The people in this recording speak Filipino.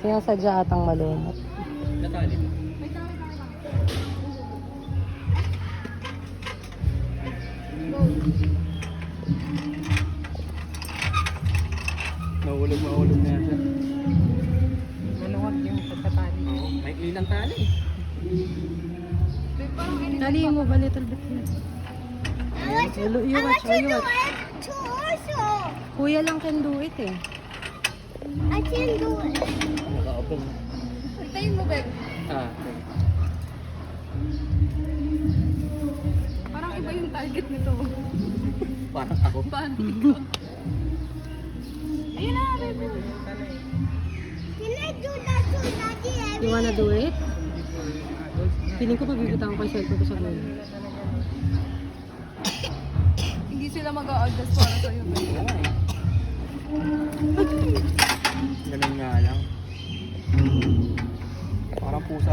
Sinasadya atang malunod. Natali mo. Mahulog na yan siya. Manuwag yung pagkatali. Oo, may ilang tali. Talihin mo ba little bit? You watch, you watch. too also. Kuya lang can do it eh. I can do it. Naka-open. Tayin mo, Beg. Ah, okay. Parang iba yung target nito. Parang ako. Paano ikaw? Ayun na, baby. Can I do that to Daddy? You wanna do it? Piling ko mabibitawan ko yung cellphone ko sa gulo. Hindi sila mag-a-adjust para sa'yo, Beg. Ganun nga lang. Parang pusa